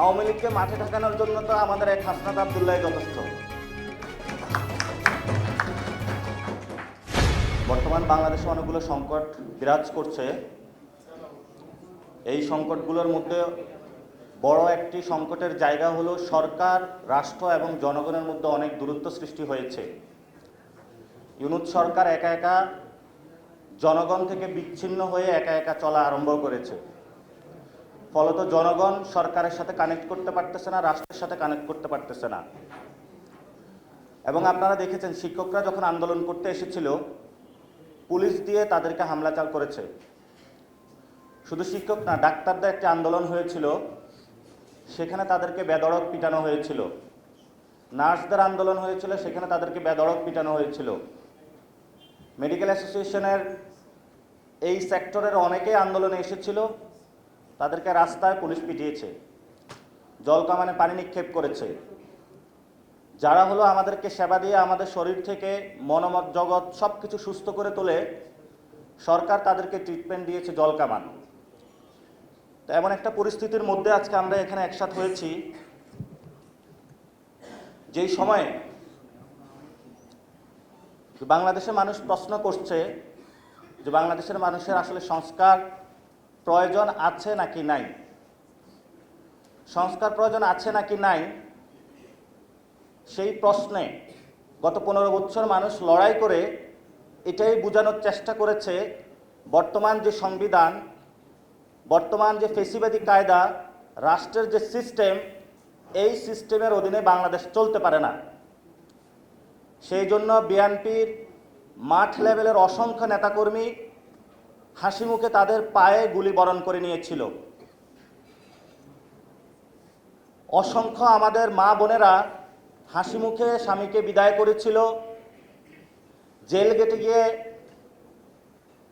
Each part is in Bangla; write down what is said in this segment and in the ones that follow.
আওয়ামী লীগকে মাঠে ঠেকানোর জন্য তো আমাদের এক হাসনাত আবদুল্লাহ যথেষ্ট। বর্তমান বাংলাদেশে অনেকগুলো সংকট বিরাজ করছে। এই সংকটগুলোর মধ্যে বড় একটি সংকটের জায়গা হলো সরকার, রাষ্ট্র এবং জনগণের মধ্যে অনেক দূরত্ব সৃষ্টি হয়েছে। ইউনূস সরকার একা একা জনগণ থেকে বিচ্ছিন্ন হয়ে একা একা চলা আরম্ভ করেছে। ফলত জনগণ সরকারের সাথে কানেক্ট করতে পারতেছে না, রাষ্ট্রের সাথে কানেক্ট করতে পারতেছে না। এবং আপনারা দেখেছেন শিক্ষকরা যখন আন্দোলন করতে এসেছিল, পুলিশ দিয়ে তাদেরকে হামলা করেছে। শুধু শিক্ষক না, ডাক্তারদের একটি আন্দোলন হয়েছিল, সেখানে তাদেরকে বেধড়ক পিটানো হয়েছিল। নার্সদের আন্দোলন হয়েছিল, সেখানে তাদেরকে বেধড়ক পিটানো হয়েছিল। মেডিকেল অ্যাসোসিয়েশনের এই সেক্টরের অনেকেই আন্দোলনে এসেছিল, তাদেরকে রাস্তায় পুলিশ পিটিয়েছে, জলকামানে পানি নিক্ষেপ করেছে। যারা হলো আমাদেরকে সেবা দিয়ে আমাদের শরীর থেকে মনোমত জগৎ সব কিছু সুস্থ করে তোলে, সরকার তাদেরকে ট্রিটমেন্ট দিয়েছে জলকামান। তো এমন একটা পরিস্থিতির মধ্যে আজকে আমরা এখানে একসাথ হয়েছি, যেই সময়ে বাংলাদেশের মানুষ প্রশ্ন করছে যে বাংলাদেশের মানুষের আসলে সংস্কার প্রয়োজন আছে নাকি নাই। সংস্কার প্রয়োজন আছে নাকি নাই, সেই প্রশ্নে গত 15 বছর মানুষ লড়াই করে এটাই বোঝানোর চেষ্টা করেছে বর্তমান যে সংবিধান, বর্তমান যে ফেসিবাদী কায়দা, রাষ্ট্রের যে সিস্টেম, এই সিস্টেমের অধীনে বাংলাদেশ চলতে পারে না। সেই জন্য বিএনপির মাঠ লেভেলের অসংখ্য নেতাকর্মী হাসি মুখে তাদের পায়ে গুলি বরণ করে নিয়েছিল। অসংখ্য আমাদের মা বোনেরা হাসি মুখে স্বামীকে বিদায় করেছিল। জেল গেটে গিয়ে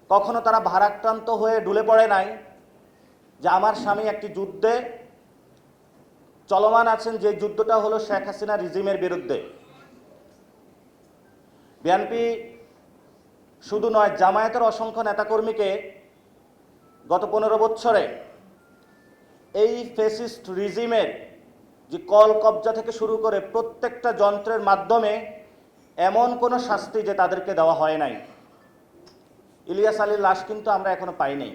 কখনো তারা ভারাক্রান্ত হয়ে ঢুলে পড়ে নাই যে আমার স্বামী একটি যুদ্ধে চলমান আছেন, যে যুদ্ধটা হলো শেখ হাসিনা রিজিমের বিরুদ্ধে। বিএনপি শুধু নয়, জামায়াতের অসংখ্য নেতাকর্মীকে গত 15 বছরে এই ফ্যাসিস্ট রিজিমের যে কল কবজা থেকে শুরু করে প্রত্যেকটা যন্ত্রের মাধ্যমে এমন কোনো শাস্তি যে তাদেরকে দেওয়া হয় নাই। ইলিয়াস আলীর লাশ কিন্তু আমরা এখনো পাই নাই।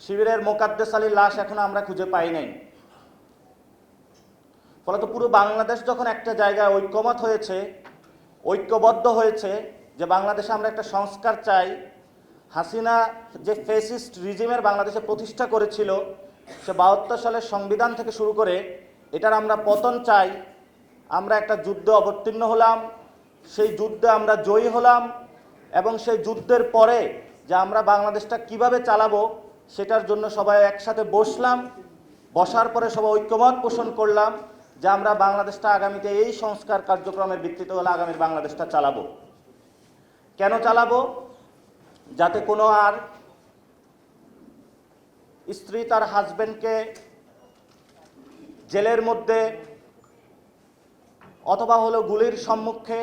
শিবিরের মোকাদ্দেস আলীর লাশ এখনো আমরা খুঁজে পাই নাই। ফলত পুরো বাংলাদেশ যখন একটা জায়গায় ঐক্যমত হয়েছে, ঐক্যবদ্ধ হয়েছে যে বাংলাদেশে আমরা একটা সংস্কার চাই, হাসিনা যে ফ্যাসিস্ট রিজিমের বাংলাদেশে প্রতিষ্ঠা করেছিল, সে 72 সালের সংবিধান থেকে শুরু করে এটার আমরা পতন চাই। আমরা একটা যুদ্ধে অবতীর্ণ হলাম, সেই যুদ্ধে আমরা জয়ী হলাম এবং সেই যুদ্ধের পরে যে আমরা বাংলাদেশটা কিভাবে চালাবো সেটার জন্য সবাই একসাথে বসলাম। বসার পরে সবাই ঐক্যমত পোষণ করলাম যে আমরা বাংলাদেশটা আগামীতে এই সংস্কার কার্যক্রমের ভিত্তিতে হলে আগামীর বাংলাদেশটা চালাবো। কেন চালাবো? যাতে কোনো আর স্ত্রী তার হাজবেন্ডকে জেলের মধ্যে অথবা হলো গুলির সম্মুখে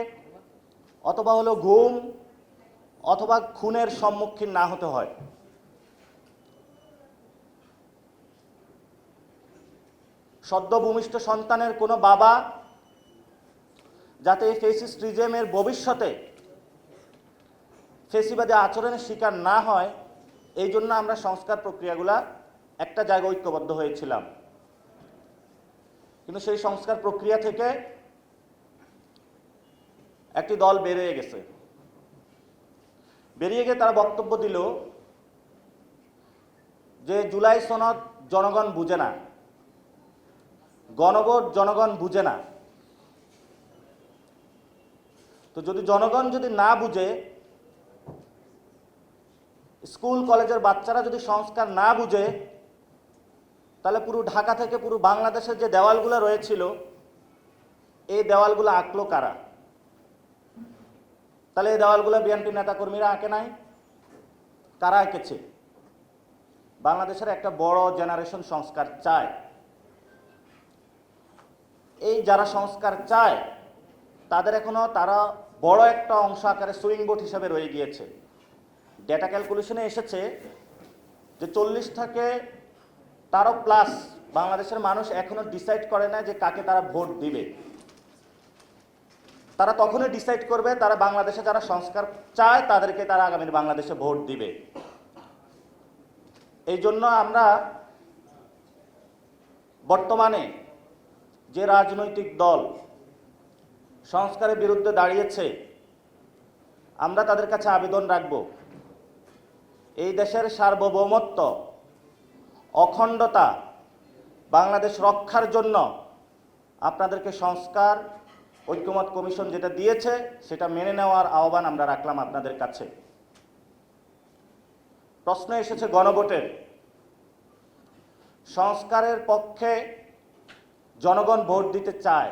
অথবা হলো গুম অথবা খুনের সম্মুখীন না হতে হয়। সদ্য ভূমিষ্ঠ সন্তানের কোনো বাবা যাতে এই ফ্যাসিস্ট রিজিমের ভবিষ্যতে ফ্যাসিবাদী আচরণের শিকার না হয়, এই জন্য আমরা সংস্কার প্রক্রিয়াগুলা একটা জায়গায় ঐক্যবদ্ধ হয়েছিলাম। কিন্তু সেই সংস্কার প্রক্রিয়া থেকে একটি দল বেরিয়ে গেছে। বেরিয়ে গিয়ে তারা বক্তব্য দিল যে জুলাই সনদ জনগণ বুঝে না, গণভোট জনগণ বুঝে না। তো যদি জনগণ যদি না বুঝে, স্কুল কলেজের বাচ্চারা যদি সংস্কার না বুঝে, তাহলে পুরো ঢাকা থেকে পুরো বাংলাদেশের যে দেওয়ালগুলো রয়েছিল, এই দেওয়ালগুলো আঁকলো কারা? তাহলে এই দেওয়ালগুলো বিএনপি নেতাকর্মীরা আঁকে নাই, কারা এঁকেছে? বাংলাদেশের একটা বড় জেনারেশন সংস্কার চায়। এই যারা সংস্কার চায় তাদের এখনো তারা বড় একটা অংশ আকারে সুইং ভোট হিসাবে রয়ে গিয়েছে। ডেটা ক্যালকুলেশনে এসেছে যে 40 থেকে 13+ বাংলাদেশের মানুষ এখনো ডিসাইড করে না যে কাকে তারা ভোট দিবে। তারা তখনই ডিসাইড করবে তারা বাংলাদেশে যারা সংস্কার চায় তাদেরকে তারা আগামী বাংলাদেশে ভোট দিবে। এই জন্য আমরা বর্তমানে যে রাজনৈতিক দল সংস্কারের বিরুদ্ধে দাঁড়িয়েছে, আমরা তাদের কাছে আবেদন রাখব, এই দেশের সার্বভৌমত্ব, অখণ্ডতা, বাংলাদেশ রক্ষার জন্য আপনাদেরকে সংস্কার ঐক্যমত কমিশন যেটা দিয়েছে সেটা মেনে নেওয়ার আহ্বান আমরা রাখলাম আপনাদের কাছে। প্রশ্ন এসেছে গণভোটের। সংস্কারের পক্ষে জনগণ ভোট দিতে চায়,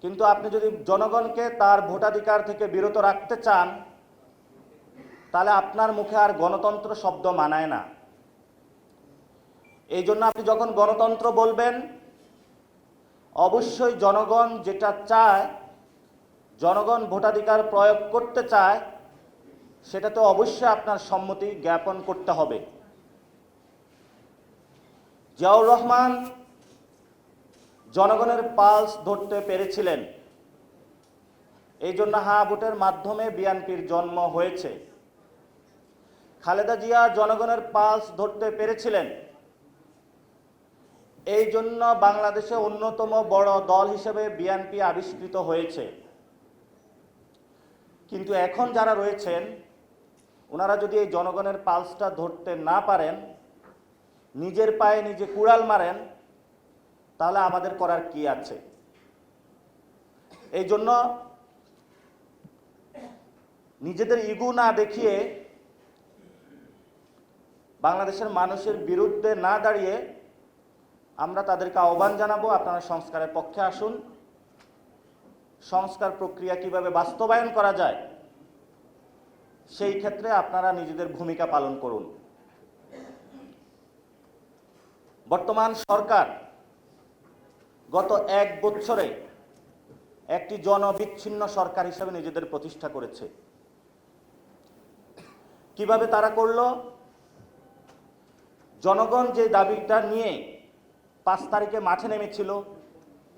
কিন্তু আপনি যদি জনগণকে তার ভোটাধিকার থেকে বিরত রাখতে চান তাহলে আপনার মুখে আর গণতন্ত্র শব্দ মানায় না। এই জন্য আপনি যখন গণতন্ত্র বলবেন, অবশ্যই জনগণ যেটা চায়, জনগণ ভোটাধিকার প্রয়োগ করতে চায়, সেটা তো অবশ্যই আপনার সম্মতি জ্ঞাপন করতে হবে। জিয়াউর রহমান জনগণের পালস ধরতে পেরেছিলেন, এই জন্য হা ভোটের মাধ্যমে বিএনপির জন্ম হয়েছে। খালেদা জিয়া জনগণের পালস ধরতে পেরেছিলেন, এই জন্য বাংলাদেশে অন্যতম বড় দল হিসেবে বিএনপি আবিষ্কৃত হয়েছে। কিন্তু এখন যারা রয়েছেন ওনারা যদি এই জনগণের পালসটা ধরতে না পারেন, নিজের পায়ে নিজে কুড়াল মারেন, তাহলে আমাদের করার কি আছে? এই জন্য নিজেদের ইগো না দেখিয়ে, বাংলাদেশের মানুষের বিরুদ্ধে না দাঁড়িয়ে আমরা তাদেরকে আহ্বান জানাবো, আপনারা সংস্কারের পক্ষে আসুন। সংস্কার প্রক্রিয়া কিভাবে বাস্তবায়ন করা যায় সেই ক্ষেত্রে আপনারা নিজেদের ভূমিকা পালন করুন। বর্তমান সরকার গত 1 বছরে একটি জনবিচ্ছিন্ন সরকার হিসেবে নিজেদের প্রতিষ্ঠা করেছে। কিভাবে তারা করল? জনগণ যে দাবিটা নিয়ে 5 তারিখে মাঠে নেমেছিল,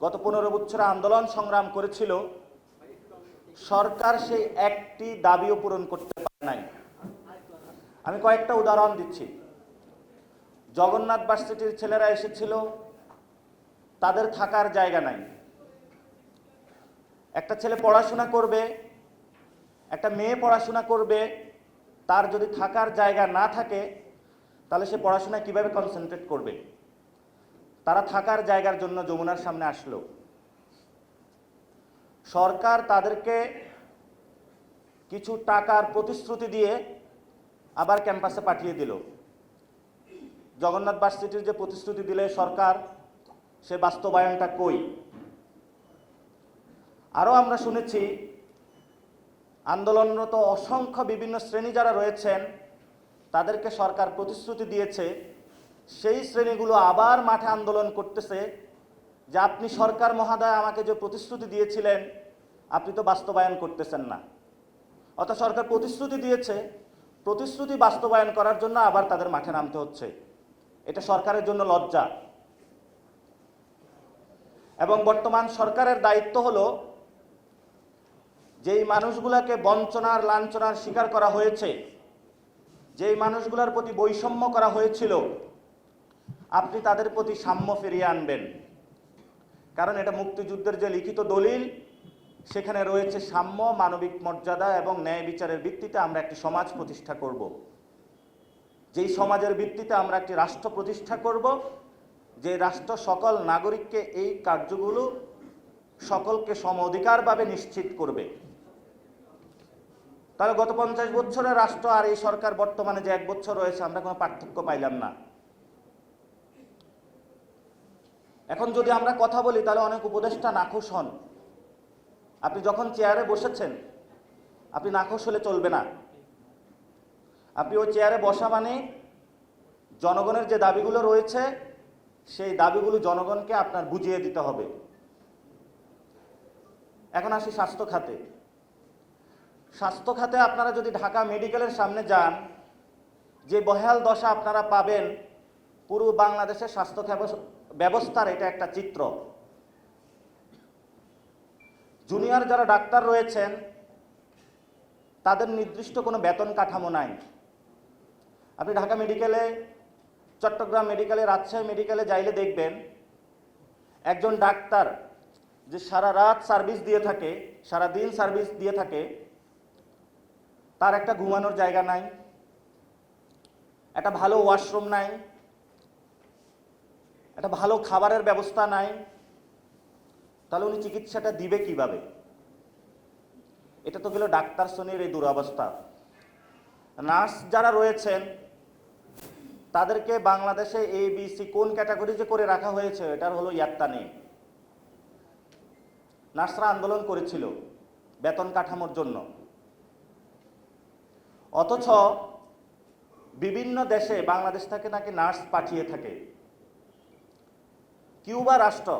গত 15 বছরে আন্দোলন সংগ্রাম করেছিল, সরকার সেই একটি দাবিও পূরণ করতে পারে নাই। আমি কয়েকটা উদাহরণ দিচ্ছি। জগন্নাথ ভার্সিটির ছেলেরা এসেছিল, তাদের থাকার জায়গা নাই। একটা ছেলে পড়াশোনা করবে, একটা মেয়ে পড়াশোনা করবে, তার যদি থাকার জায়গা না থাকে তাহলে সে পড়াশোনায় কিভাবে কনসেন্ট্রেট করবে? তারা থাকার জায়গার জন্য যমুনার সামনে আসলো। সরকার তাদেরকে কিছু টাকার প্রতিশ্রুতি দিয়ে আবার ক্যাম্পাসে পাঠিয়ে দিল। জগন্নাথ ভার্সিটির যে প্রতিশ্রুতি দিলে সরকার, সে বাস্তবায়নটা কই? আরও আমরা শুনেছি আন্দোলনরত অসংখ্য বিভিন্ন শ্রেণী যারা রয়েছেন তাদেরকে সরকার প্রতিশ্রুতি দিয়েছে, সেই শ্রেণীগুলো আবার মাঠে আন্দোলন করতেছে যে আপনি সরকার মহোদয় আমাকে যে প্রতিশ্রুতি দিয়েছিলেন আপনি তো বাস্তবায়ন করতেছেন না। অর্থাৎ সরকার প্রতিশ্রুতি দিয়েছে, প্রতিশ্রুতি বাস্তবায়ন করার জন্য আবার তাদের মাঠে নামতে হচ্ছে। এটা সরকারের জন্য লজ্জা। এবং বর্তমান সরকারের দায়িত্ব হলো যেই মানুষগুলোকে বঞ্চনার লাঞ্ছনার শিকার করা হয়েছে, যেই মানুষগুলোর প্রতি বৈষম্য করা হয়েছিল, আপনি তাদের প্রতি সাম্য ফিরিয়ে আনবেন। কারণ এটা মুক্তিযুদ্ধের যে লিখিত দলিল, সেখানে রয়েছে সাম্য, মানবিক মর্যাদা এবং ন্যায় বিচারের ভিত্তিতে আমরা একটি সমাজ প্রতিষ্ঠা করব। যেই সমাজের ভিত্তিতে আমরা একটি রাষ্ট্র প্রতিষ্ঠা করব, যে রাষ্ট্র সকল নাগরিককে এই কার্যগুলো সকলকে সম অধিকারভাবে নিশ্চিত করবে। তাহলে গত 50 বছরের রাষ্ট্র আর এই সরকার বর্তমানে যে 1 বছর রয়েছে আমরা কোনো পার্থক্য পাইলাম না। এখন যদি আমরা কথা বলি তাহলে অনেক উপদেষ্টা নাখোশ হন। আপনি যখন চেয়ারে বসেছেন আপনি নাখোশ হলে চলবে না। আপনি ওই চেয়ারে বসা মানে জনগণের যে দাবিগুলো রয়েছে সেই দাবিগুলো জনগণকে আপনার বুঝিয়ে দিতে হবে। এখন আসি স্বাস্থ্য খাতে। স্বাস্থ্য খাতে আপনারা যদি ঢাকা মেডিকেলের সামনে যান, যে বহাল দশা আপনারা পাবেন পুরো বাংলাদেশের স্বাস্থ্য ব্যবস্থার এটা একটা চিত্র। জুনিয়র যারা ডাক্তার রয়েছেন তাদের নির্দিষ্ট কোনো বেতন কাঠামো নাই। আপনি ঢাকা মেডিকেলে, চট্টগ্রাম মেডিকেলে, রাজশাহী মেডিকেলে যাইলে দেখবেন একজন ডাক্তার যে সারা রাত সার্ভিস দিয়ে থাকে, সারা দিন সার্ভিস দিয়ে থাকে, তার একটা ঘুমানোর জায়গা নাই, একটা ভালো ওয়াশরুম নাই, একটা ভালো খাবারের ব্যবস্থা নাই। তাহলে উনি চিকিৎসাটা দিবে কিভাবে? এটা তো গেল ডাক্তার শ্রেণীর এই দুরবস্থা। নার্স যারা রয়েছেন তাদেরকে বাংলাদেশে ABC কোন ক্যাটাগরি যে করে রাখা হয়েছে এটার হলো ইয়াত্তা নেই। নার্সরা আন্দোলন করেছিল বেতন কাঠামোর জন্য, অথচ বিভিন্ন দেশে বাংলাদেশ থেকে নাকি নার্স পাঠিয়ে থাকে। কিউবা রাষ্ট্র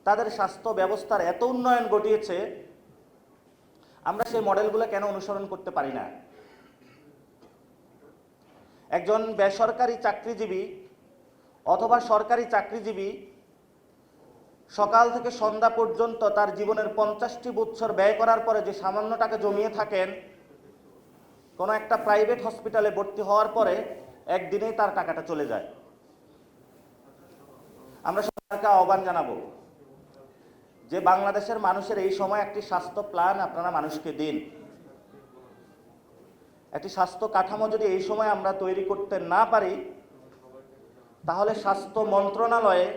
তাদের স্বাস্থ্য ব্যবস্থার এত উন্নয়ন ঘটিয়েছে, আমরা সেই মডেলগুলো কেন অনুসরণ করতে পারি না? একজন বেসরকারি চাকরিজীবী অথবা সরকারি চাকরিজীবী সকাল থেকে সন্ধ্যা পর্যন্ত তার জীবনের 50টি বছর ব্যয় করার পরে যে সামান্য টাকা জমিয়ে থাকেন, কোনো একটা প্রাইভেট হসপিটালে ভর্তি হওয়ার পরে একদিনেই তার টাকাটা চলে যায়। আমরা সরকারকে আহ্বান জানাবো যে বাংলাদেশের মানুষের এই সময় একটি স্বাস্থ্য প্ল্যান আপনারা মানুষকে দিন। একটি স্বাস্থ্য কাঠামো যদি এই সময় আমরা তৈরি করতে না পারি, তাহলে স্বাস্থ্য মন্ত্রণালয়ে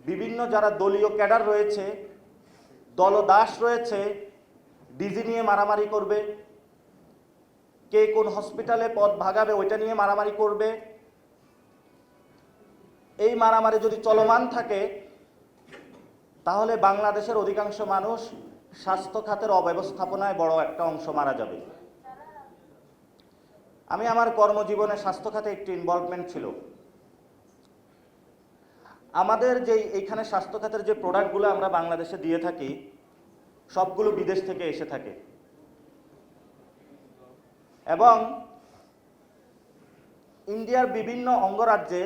বিভিন্ন যারা দলীয় ক্যাডার রয়েছে, দলদাস রয়েছে, ডিজি নিয়ে মারামারি করবে, কে কোন হসপিটালে পদ ভাগাবে ওইটা নিয়ে মারামারি করবে। এই মারামারি যদি চলমান থাকে তাহলে বাংলাদেশের অধিকাংশ মানুষ স্বাস্থ্য খাতের অব্যবস্থাপনায় বড় একটা অংশ মারা যাবে। আমি আমার কর্মজীবনে স্বাস্থ্য খাতে একটি ইনভলভমেন্ট ছিল। আমাদের যে এইখানে স্বাস্থ্য খাতের যে প্রোডাক্টগুলো আমরা বাংলাদেশে দিয়ে থাকি সবগুলো বিদেশ থেকে এসে থাকে, এবং ইন্ডিয়ার বিভিন্ন অঙ্গরাজ্যে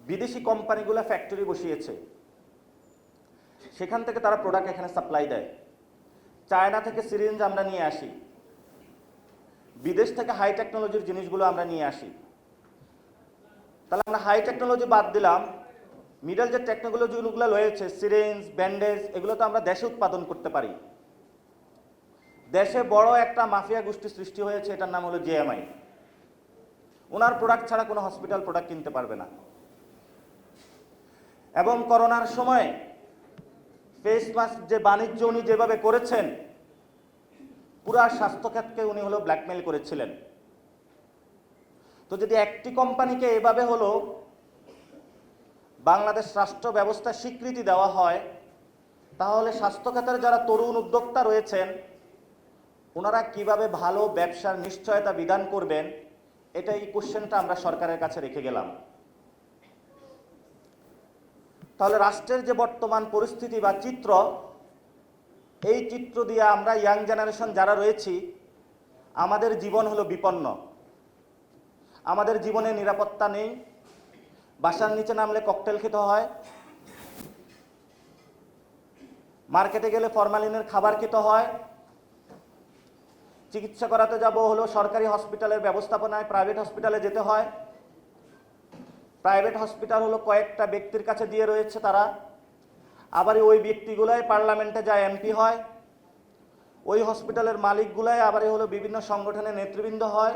বিদেশি কোম্পানিগুলো ফ্যাক্টরি বসিয়েছে, সেখান থেকে তারা প্রোডাক্ট এখানে সাপ্লাই দেয়। চায়না থেকে সিরিঞ্জ আমরা নিয়ে আসি, বিদেশ থেকে হাই টেকনোলজির জিনিসগুলো আমরা নিয়ে আসি। তাহলে আমরা হাই টেকনোলজি বাদ দিলাম, মিডল যে টেকনোলজিগুলো রয়েছে, সিরিঞ্জ, ব্যান্ডেজ, এগুলো তো আমরা দেশে উৎপাদন করতে পারি। দেশে বড় একটা মাফিয়া গোষ্ঠী সৃষ্টি হয়েছে, এটার নাম হলো JMI। ওনার প্রোডাক্ট ছাড়া কোনো হসপিটাল প্রোডাক্ট কিনতে পারবে না। এবং করোনার সময় ফেস মাস্ক যে বাণিজ্য উনি যেভাবে করেছেন, পুরা স্বাস্থ্যখাতকে উনি হলো ব্ল্যাকমেল করেছিলেন। তো যদি একটি কোম্পানিকে এভাবে হলো বাংলাদেশ রাষ্ট্র ব্যবস্থা স্বীকৃতি দেওয়া হয়, তাহলে স্বাস্থ্যখাতের যারা তরুণ উদ্যোক্তা রয়েছেন ওনারা কিভাবে ভালো ব্যবসার নিশ্চয়তা বিধান করবেন, এটা এই কোশ্চেনটা আমরা সরকারের কাছে রেখে গেলাম। তাহলে রাষ্ট্রের যে বর্তমান পরিস্থিতি বা চিত্র, এই চিত্র দিয়ে আমরা ইয়াং জেনারেশন যারা রয়েছি আমাদের জীবন হলো বিপন্ন। আমাদের জীবনে নিরাপত্তা নেই, বাসার নিচে নামলে ককটেল খেতে হয়, মার্কেটে গেলে ফরমালিনের খাবার খেতে হয়, চিকিৎসা করাতে যাব হলো সরকারি হসপিটালের ব্যবস্থাপনায় প্রাইভেট হসপিটালে যেতে হয়। প্রাইভেট হসপিটাল হলো কয়েকটা ব্যক্তির কাছে দিয়ে রয়েছে তারা, আবার ওই ব্যক্তিগুলাই পার্লামেন্টে যায় MP হয়, ওই হসপিটালের মালিকগুলাই আবার হলো বিভিন্ন সংগঠনের নেতৃবৃন্দ হয়,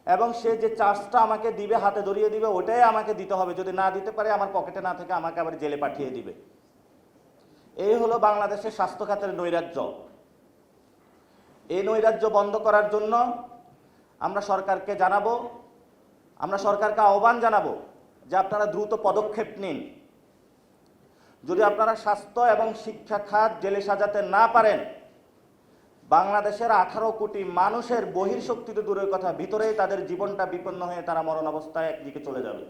এবং সে যে চার্জটা আমাকে দিবে, হাতে ধরিয়ে দিবে, ওটাই আমাকে দিতে হবে। যদি না দিতে পারে, আমার পকেটে না থেকে আমাকে আবার জেলে পাঠিয়ে দিবে। এই হলো বাংলাদেশের স্বাস্থ্য খাতের নৈরাজ্য। এই নৈরাজ্য বন্ধ করার জন্য আমরা সরকারকে জানাবো, আমরা সরকারকে আহ্বান জানাবো যে আপনারা দ্রুত পদক্ষেপ নিন। যদি আপনারা স্বাস্থ্য এবং শিক্ষা খাত জেলে সাজাতে না পারেন, বাংলাদেশের 18 কোটি মানুষের বহির্শক্তি তো দূরের কথা, ভিতরেই তাদের জীবনটা বিপন্ন হয়ে তারা মরণ অবস্থায় একদিকে চলে যাবে।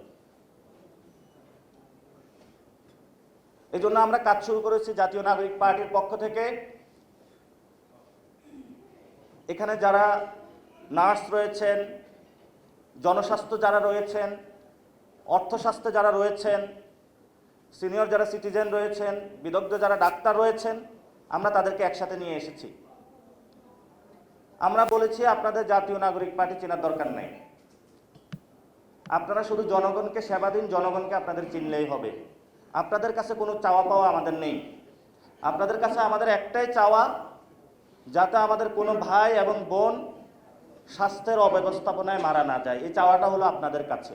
এই জন্য আমরা কাজ শুরু করেছি জাতীয় নাগরিক পার্টির পক্ষ থেকে। এখানে যারা নার্স রয়েছেন, জনস্বাস্থ্য যারা রয়েছেন, অর্থস্বাস্থ্যে যারা রয়েছেন, সিনিয়র যারা সিটিজেন রয়েছেন, বিদগ্ধ যারা ডাক্তার রয়েছেন, আমরা তাদেরকে একসাথে নিয়ে এসেছি। আমরা বলেছি আপনাদের জাতীয় নাগরিক পার্টি চেনার দরকার নেই, আপনারা শুধু জনগণকে সেবা দিন, জনগণকে আপনাদের চিনলেই হবে। আপনাদের কাছে কোনো চাওয়া পাওয়া আমাদের নেই। আপনাদের কাছে আমাদের একটাই চাওয়া, যাতে আমাদের কোনো ভাই এবং বোন স্বাস্থ্যের অব্যবস্থাপনায় মারা না যায়। এই চাওয়াটা হলো আপনাদের কাছে।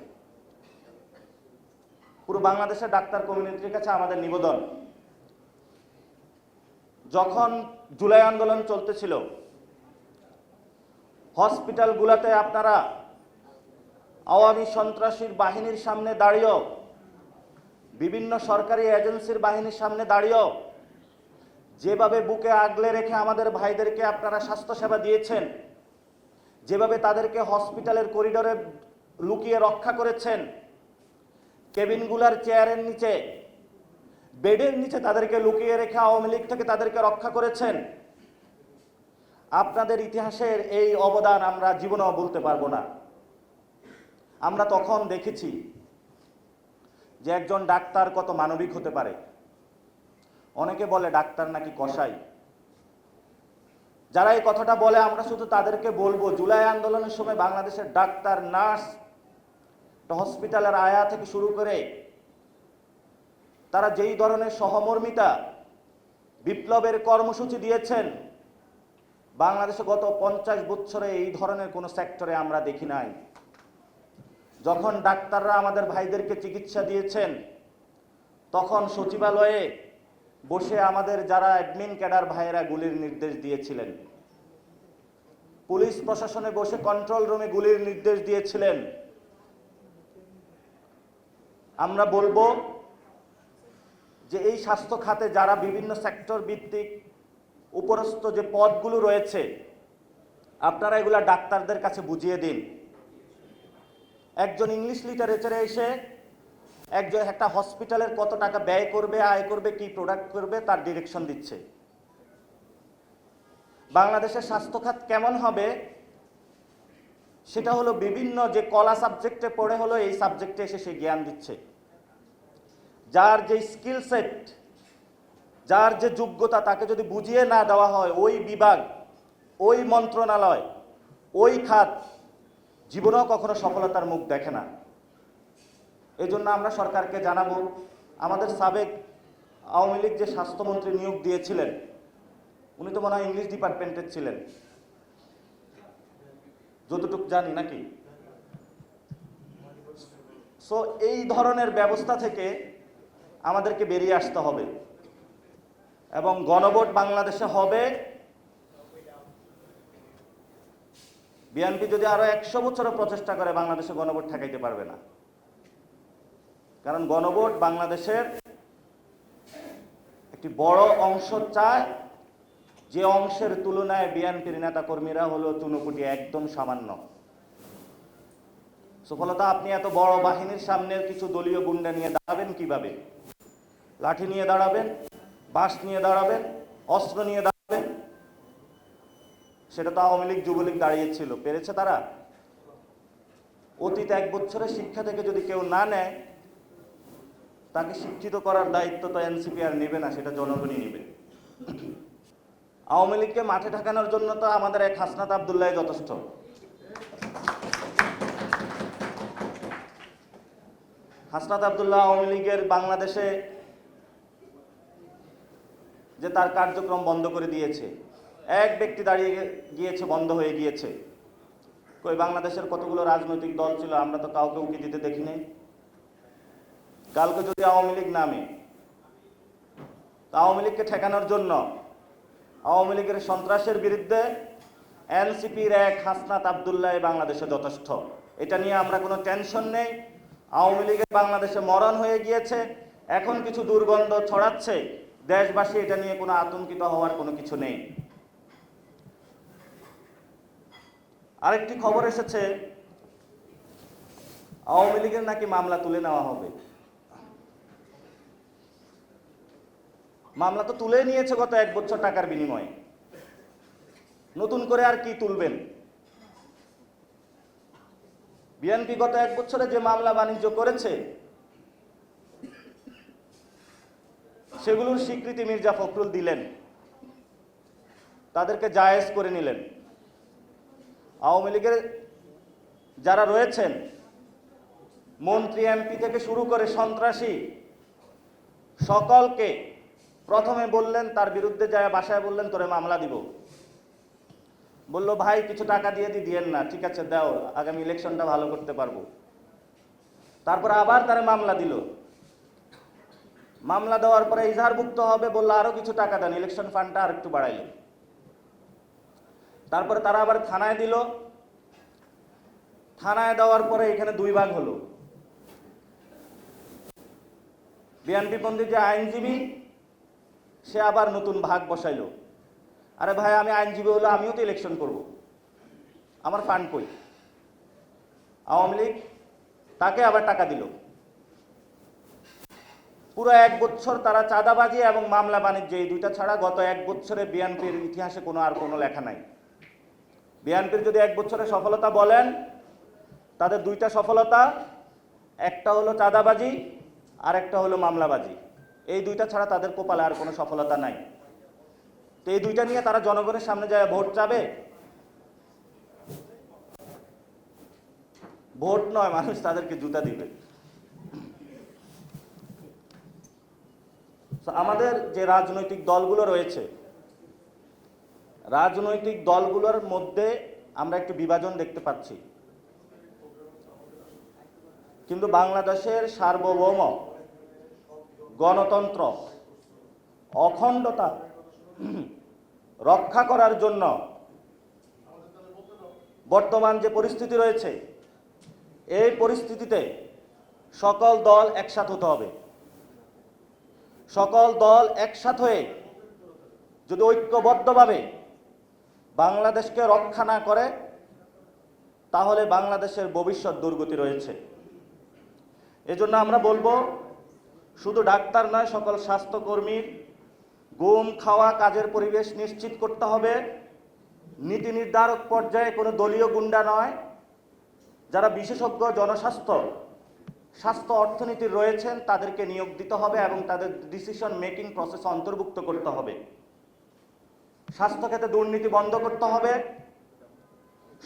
পুরো বাংলাদেশের ডাক্তার কমিউনিটির কাছে আমাদের নিবেদন, যখন জুলাই আন্দোলন চলতেছিল, হসপিটালগুলোতে আপনারা আওয়ামী সন্ত্রাসীর বাহিনীর সামনে দাঁড়িয়েও, বিভিন্ন সরকারি এজেন্সির বাহিনীর সামনে দাঁড়িয়েও যেভাবে বুকে আগলে রেখে আমাদের ভাইদেরকে আপনারা স্বাস্থ্যসেবা দিয়েছেন, যেভাবে তাদেরকে হসপিটালের করিডোরে লুকিয়ে রক্ষা করেছেন, কেবিনগুলার চেয়ারের নিচে, বেডের নিচে তাদেরকে লুকিয়ে রেখে আওয়ামী লীগ থেকে তাদেরকে রক্ষা করেছেন, আপনাদের ইতিহাসের এই অবদান আমরা জীবনেও ভুলতে পারবো না। আমরা তখন দেখেছি যে একজন ডাক্তার কত মানবিক হতে পারে। অনেকে বলে ডাক্তার নাকি কসাই। যারা এই কথাটা বলে আমরা শুধু তাদেরকে বলবো, জুলাই আন্দোলনের সময় বাংলাদেশের ডাক্তার, নার্স, হসপিটালের আয়া থেকে শুরু করে তারা যেই ধরনের সহমর্মিতা, বিপ্লবের কর্মসূচি দিয়েছেন, বাংলাদেশে গত 50 বছরে এই ধরনের কোনো সেক্টরে আমরা দেখি নাই। যখন ডাক্তাররা আমাদের ভাইদেরকে চিকিৎসা দিয়েছেন, তখন সচিবালয়ে বসে আমাদের যারা অ্যাডমিন ক্যাডার ভাইয়েরা গুলির নির্দেশ দিয়েছিলেন, পুলিশ প্রশাসনে বসে কন্ট্রোল রুমে গুলির নির্দেশ দিয়েছিলেন। আমরা বলবো যে এই স্বাস্থ্য খাতে যারা বিভিন্ন সেক্টর ভিত্তিক উপরস্থ যে পদগুলো রয়েছে, আপনারা এগুলা ডাক্তারদের কাছে বুঝিয়ে দিন। একজন ইংলিশ লিটারেচারে এসে একটা হসপিটালের কত টাকা ব্যয় করবে, আয় করবে, কি প্রোডাক্ট করবে, তার ডিরেকশন দিচ্ছে। বাংলাদেশের স্বাস্থ্য খাত কেমন হবে সেটা হলো বিভিন্ন যে কলা সাবজেক্টে পড়ে হলো এই সাবজেক্টে এসে সে জ্ঞান দিচ্ছে। যার যে স্কিল সেট, যার যে যোগ্যতা, তাকে যদি বুঝিয়ে না দেওয়া হয়, ওই বিভাগ, ওই মন্ত্রণালয়, ওই খাত জীবনেও কখনো সফলতার মুখ দেখে না। এই জন্য আমরা সরকারকে জানাবো, আমাদের সাবেক আওয়ামী লীগ যে স্বাস্থ্যমন্ত্রী নিয়োগ দিয়েছিলেন, উনি তো মনে হয় ইংলিশ ডিপার্টমেন্টের ছিলেন, যতটুকু জানি নাকি। সো এই ধরনের ব্যবস্থা থেকে আমাদেরকে বেরিয়ে আসতে হবে এবং গণভোট বাংলাদেশে হবে। বিএনপি যদি আরো 100 বছরও প্রচেষ্টা করে, বাংলাদেশে গণভোট ঠেকাইতে পারবে না। কারণ গণভোট বাংলাদেশের একটি বড় অংশ চায়, যে অংশের তুলনায় বিএনপির নেতা কর্মীরা হলো চুনোপুটি, একদম সামান্য। সফলতা, আপনি এত বড় বাহিনীর সামনে কিছু দলীয় গুন্ডা নিয়ে দাঁড়াবেন কিভাবে? লাঠি নিয়ে দাঁড়াবেন, বাঁশ নিয়ে দাঁড়াবেন, অস্ত্র নিয়ে দাঁড়াবেন। সেটা তো আওয়ামী লীগ, যুবলীগ দাঁড়িয়েছিল, পেরেছে তারা? অতীত 1 বছরের শিক্ষা থেকে যদি কেউ না নেয়, তাকে শিক্ষিত করার দায়িত্ব তো এনসিপি আর নেবে না, সেটা জনগণই নেবে। আওয়ামী লীগকে মাঠে ঠেকানোর জন্য তো আমাদের এক হাসনাত আব্দুল্লাহ যথেষ্ট। হাসনাত আব্দুল্লাহ আওয়ামী লীগের বাংলাদেশে যে তার কার্যক্রম বন্ধ করে দিয়েছে, এক ব্যক্তি দাঁড়িয়ে গিয়েছে, বন্ধ হয়ে গিয়েছে। কই বাংলাদেশের কতগুলো রাজনৈতিক দল ছিল, আমরা তো কাউকে উকি দিতে দেখি নাই। কালকে যদি আওয়ামী লীগ নামে, আওয়ামী লীগকে ঠেকানোর জন্য, আওয়ামী লীগের সন্ত্রাসের বিরুদ্ধে এনসিপির এক হাসনাত আব্দুল্লাহ বাংলাদেশে যথেষ্ট। এটা নিয়ে আমরা কোনো টেনশন নেই। আওয়ামী লীগের বাংলাদেশে মরণ হয়ে গিয়েছে, এখন কিছু দুর্গন্ধ ছড়াচ্ছে, দেশবাসী এটা নিয়ে কোনো আতঙ্কিত হওয়ার কোনো কিছু নেই। আরেকটি খবর এসেছে, আওয়ামী লীগের নাকি মামলা তুলে নেওয়া হবে। মামলা তো তুলে নিয়েছে গত 1 বছর টাকার বিনিময়ে, নতুন করে আর কি তুলবেন? বিএনপি গত 1 বছরে যে মামলা বাণিজ্য করেছে সেগুলোর স্বীকৃতি মির্জা ফখরুল দিলেন, তাদেরকে জায়েজ করে নিলেন। আওয়ামী লীগের যারা রয়েছেন, মন্ত্রী এমপি থেকে শুরু করে সন্ত্রাসী, সকলকে প্রথমে বললেন, তার বিরুদ্ধে যায় বাসায় বললেন তোরে মামলা দিব। বলল ভাই কিছু টাকা দিয়ে দিয়েন না, ঠিক আছে দাও, আগামী ইলেকশনটা ভালো করতে পারবো। তারপর আবার তারা মামলা দিল। মামলা দেওয়ার পরে ইজাহারভুক্ত হবে বললো আরো কিছু টাকা দেন, ইলেকশন ফান্ডটা আর একটু বাড়াইল। তারপরে তারা আবার থানায় দিল। থানায় দেওয়ার পরে এখানে 2 ভাগ হলো। বিএনপি পন্থী যে আইনজীবী সে আবার নতুন ভাগ বসাইলো। আরে ভাই আমি আইনজীবী হলো, আমিও তো ইলেকশন করব, আমার ফান্ড কই? আওয়ামী লীগ তাকে আবার টাকা দিল। পুরো 1 বছর তারা চাঁদাবাজি এবং মামলা বাণিজ্য, এই দুইটা ছাড়া গত 1 বছরে বিএনপির ইতিহাসে আর কোনো লেখা নাই। বিএনপির যদি 1 বছরে সফলতা বলেন, তাদের 2টা সফলতা, একটা হলো চাঁদাবাজি আর একটা হলো মামলাবাজি। এই 2টা ছাড়া তাদের কপালে আর কোনো সফলতা নাই। তো এই 2টা নিয়ে তারা জনগণের সামনে যায় ভোট চাবে? ভোট নয়, মানুষ তাদেরকে জুতা দিবে। আমাদের যে রাজনৈতিক দলগুলো রয়েছে, রাজনৈতিক দলগুলোর মধ্যে আমরা একটু বিভাজন দেখতে পাচ্ছি। কিন্তু বাংলাদেশের সার্বভৌম গণতন্ত্র, অখণ্ডতা রক্ষা করার জন্য বর্তমান যে পরিস্থিতি রয়েছে, এই পরিস্থিতিতে সকল দল একসাথ হতে হবে। সকল দল একসাথ হয়ে যদি ঐক্যবদ্ধভাবে বাংলাদেশকে রক্ষা না করে, তাহলে বাংলাদেশের ভবিষ্যৎ দুর্গতি রয়েছে। এজন্য আমরা বলবো, শুধু ডাক্তার নয়, সকল স্বাস্থ্যকর্মীর গুম খাওয়া কাজের পরিবেশ নিশ্চিত করতে হবে। নীতি নির্ধারক পর্যায়ে কোনো দলীয় গুন্ডা নয়, যারা বিশেষজ্ঞ স্বাস্থ্য অর্থনীতির রয়েছেন তাদেরকে নিয়োগ দিতে হবে এবং তাদের ডিসিশন মেকিং প্রসেসে অন্তর্ভুক্ত করতে হবে। স্বাস্থ্যক্ষেত্রে দুর্নীতি বন্ধ করতে হবে,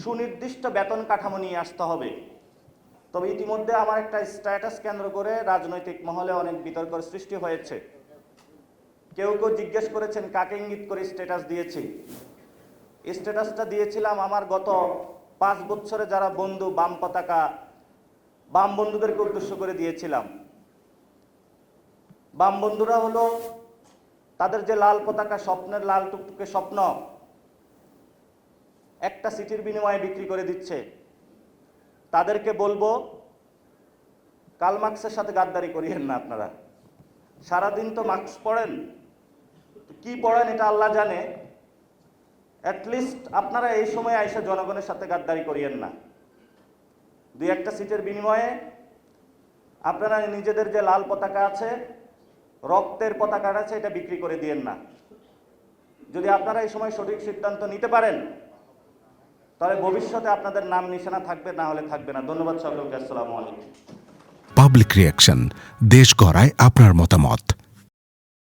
সুনির্দিষ্ট বেতন কাঠামো নিয়ে আসতে হবে। তবে ইতিমধ্যে আমার একটা স্ট্যাটাস কেন্দ্র করে রাজনৈতিক মহলে অনেক বিতর্কের সৃষ্টি হয়েছে। কেউ কেউ জিজ্ঞেস করেছেন কাকে ইঙ্গিত করে স্ট্যাটাস দিয়েছি। স্ট্যাটাসটা দিয়েছিলাম আমার গত 5 বছরে যারা বন্ধু, বাম পতাকা, বাম বন্ধুদেরকে উদ্দেশ্য করে দিয়েছিলাম। বাম বন্ধুরা হলো তাদের যে লাল পতাকা, স্বপ্নের লাল টুকটুকে স্বপ্ন, একটা সিটির বিনিময়ে বিক্রি করে দিচ্ছে। তাদেরকে বলবো কার্ল মার্কসের সাথে গাদ্দারি করিয়েন না। আপনারা সারাদিন তো মার্কস পড়েন, কি পড়েন এটা আল্লাহ জানে। অ্যাটলিস্ট আপনারা এই সময় আইসা জনগণের সাথে গাদ্দারি করিয়েন না। 2-1টা সিটের বিনিময়ে আপনারা নিজেদের যে লাল পতাকা আছে, রক্তের পতাকা আছে, এটা বিক্রি করে দিয়েন না। যদি আপনারা এই সময় সঠিক সিদ্ধান্ত নিতে পারেন, তাহলে ভবিষ্যতে আপনাদের নাম নিশানা থাকবে, না হলে থাকবে না। ধন্যবাদ সকলকে। আসসালামু আলাইকুম। পাবলিক রিঅ্যাকশন, দেশ গড়ায় আপনার মতামত।